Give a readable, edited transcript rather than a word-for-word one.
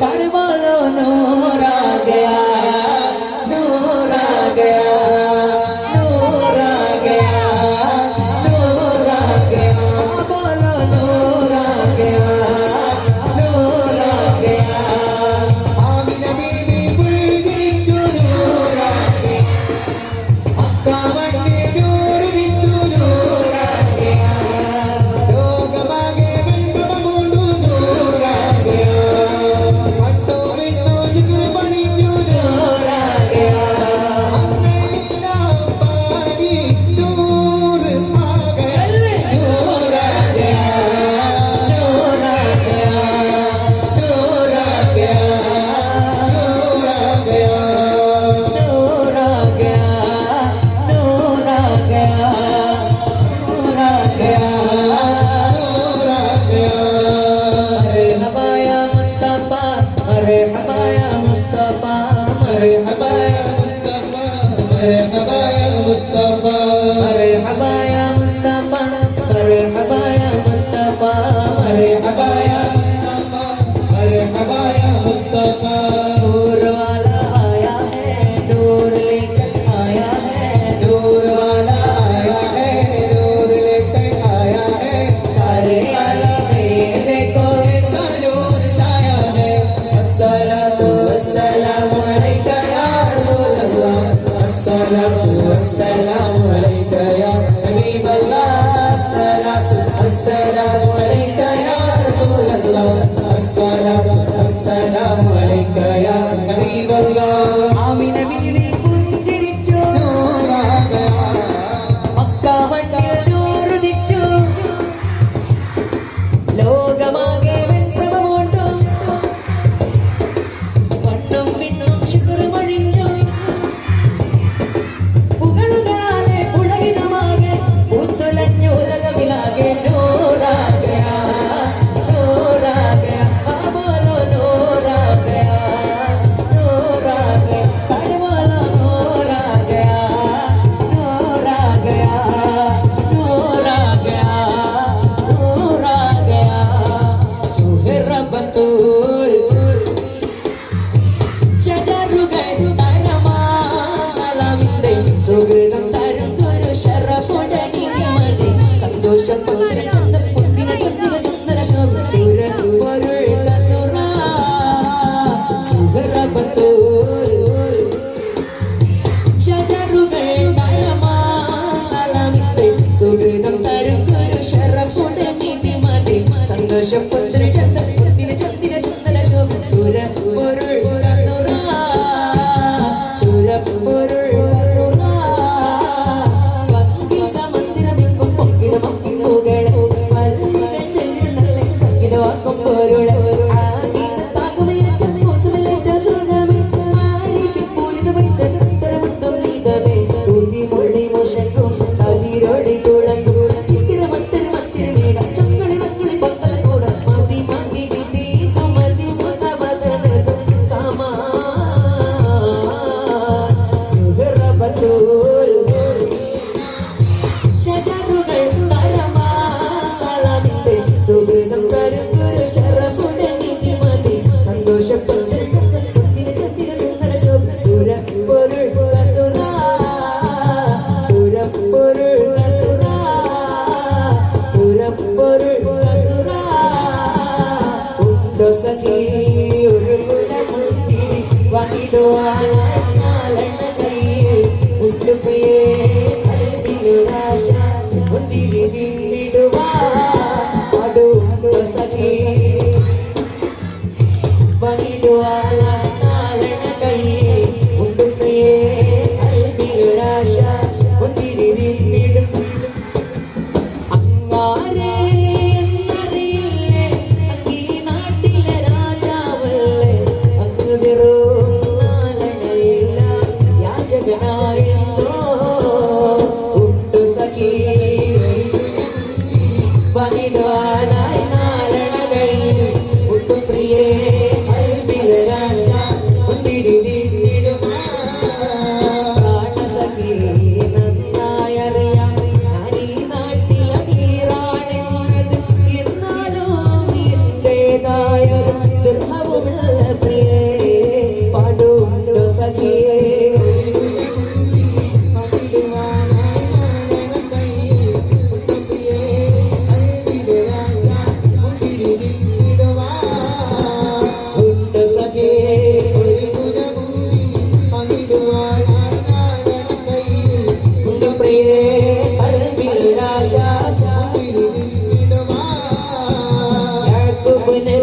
सारे बोलो नूर आ गया, नूर आ गया, नूर आ गया, नूर आ गया, बोलो नूर आ गया, नूर आ गया। आमीन बीबी पुलकिरिച്ചു नूर आ गया, मक्का मण्डिल नूर दिച്ചു नूर आ गया, ലോകമാകെ വെണ്മ പൂണ്ടു നൂർ ആ गया, പട്ടോ വിട്ടു ശുക്ർ പണിഞ്ഞു നൂർ ആ गया, അന്നെല്ലാം പാടി നൂർ ആ गया, നൂർ ആ गया, നൂർ ആ गया, നൂർ ആ गया, നൂർ ആ गया, नूर आ गया, नूर आ गया, नूर आ गया, नूर आ गया। मरहबा या मुस्तफा, मरहबा या मुस्तफा, मरहबा या मुस्तफा, मरहबा या मुस्तफा, मरहबा या मुस्तफा, मरहबा या मुस्तफा, मरहबा या मुस्तफा, मरहबा या मुस्तफा। नूर वाला आया है, नूर लेकर आया है, नूर वाला आया है, नूर लेकर आया है, सारे आलम में देखो ऐसा नूर छाया है। अस्सलातु वस्सलामु अलैका या रसूल अल्लाह, अस्सलातु वस्सलामु अलैका या हबीब अल्लाह, अस्सलातु वस्सलामु अलैका या रसूल अल्लाह, अस्सलातु वस्सलामु अलैका या हबीब अल्लाह। आमीन बीवी പുഞ്ചിരിച്ചു നൂർ ആ गया, മക്ക മണ്ണിൽ നൂർ ഉദിച്ചു, ലോകമാകെ വെൺപ്രഭ പൂണ്ടു, മണ്ണും വിണ്ണും ശുക്ർ മൊഴിഞ്ഞു, പുകളുകളാലെ പുളകിതമാകെ പൂത്തുലഞ്ഞു ഉലകമിലാകെ നൂർ ആ गया, നൂർ ആ गया, बोलो नूर आ गया, नूर आ गया, सारे बोलो नूर आ गया, नूर आ गया, नूर आ गया, नूर आ गया। സുഹറ ബത്തൂൽ ഷജറുകൾ തരമാ സലാമിന്റെ സുഹൃതം തരും ഗുരു ഷറഫുടനിക്ക് മതി, സന്തോഷം പൊന്നിന ചന്ദ്ര പൊന്നിന ചന്ദ്ര സുന്ദര ശോഭ പൊരുൾ കന്നുറ. സുഹറ ബത്തൂൽ ഷജറുകൾ തരമാ സലാമിന്റെ സുഹൃതം തരും ഗുരു ഷറഫുടനിക്ക് മതി, സന്തോഷം പൊന്നിന ചന്ദ്ര പൊന്നിന ചന്ദ്ര സുന്ദര ശോഭ പൊരുൾ കന്നുറ, പൊരുൾ കന്നുറ. വങ്കി സമന്ദിരമെങ്കും പൊങ്കിട മക്കിളുകളെ മല്ലികൾ ചൊല്ലിടും നല്ല സംഗീതവാക്കും പൊരുളെ, ആഗീതത്താകുമേറ്റം മൂത്തുമല്ലേറ്റ സുരമേ, മാരിഫിൽ പൂരിത വൈത്തൻ ഇത്തരമുത്തം നീതമേ, തൂതി മുള്ളി മുഷക്കും അതിരൊളി തുളങ്ങും ചിത്തിരമത്തര് മത്തിരമേട ചൊങ്കളിറക്കുളി പന്തല കൂട മതി മതി വിധി തുമതി സ്വതവദനതും കമാ. സുഹറ ബത്തൂൽ ഷജറുകൾ തരമാ സലാമിന്റെ സുഹൃതം തരും ഗുരു ഷറഫുടനിക്ക് മതി, സന്തോഷം പൊന്നിന ചന്ദ്ര സുന്ദര ശോഭ പൊരുൾ കന്നുറ, പൊരുൾ കന്നുറ, പൊരുൾ കന്നുറ. ഉണ്ടോ സഖി ഒരു കുലമുന്തിരി വാങ്ങിടുവാനായി നാലെണ്ണ കയ്യിൽ ഉണ്ട് പ്രിയേ, കൽവിലൊരാശ മുന്തിരി തിന്നിടുവാൻ അടുണ്ടോ സഖി, വാങ്ങിടുവാനായി നാലെണ്ണ കയ്യിൽ ഉണ്ട് പ്രിയേ, കൽവിലൊരാശ മുന്തിരി തിന്നിടും. അങ്ങാരെ എന്നറിയില്ലേ, അങ്ങീ നാട്ടിലെ രാജാവല്ലേ, അങ്ങ് വെറും നാലെണ്ണയില്ല യാചകനായിരുന്നോ, ഉണ്ടു സഖി വാങ്ങിടുവാനായി നാലെണ്ണ ദിർഹവുമില്ല പ്രിയേ പാടുണ്ടോ സഖിയേ ഉണ്ട് സഖിയേ ഉണ്ട് പ്രിയേ കൽബിൽ രാശ യാക്കൂബിനെ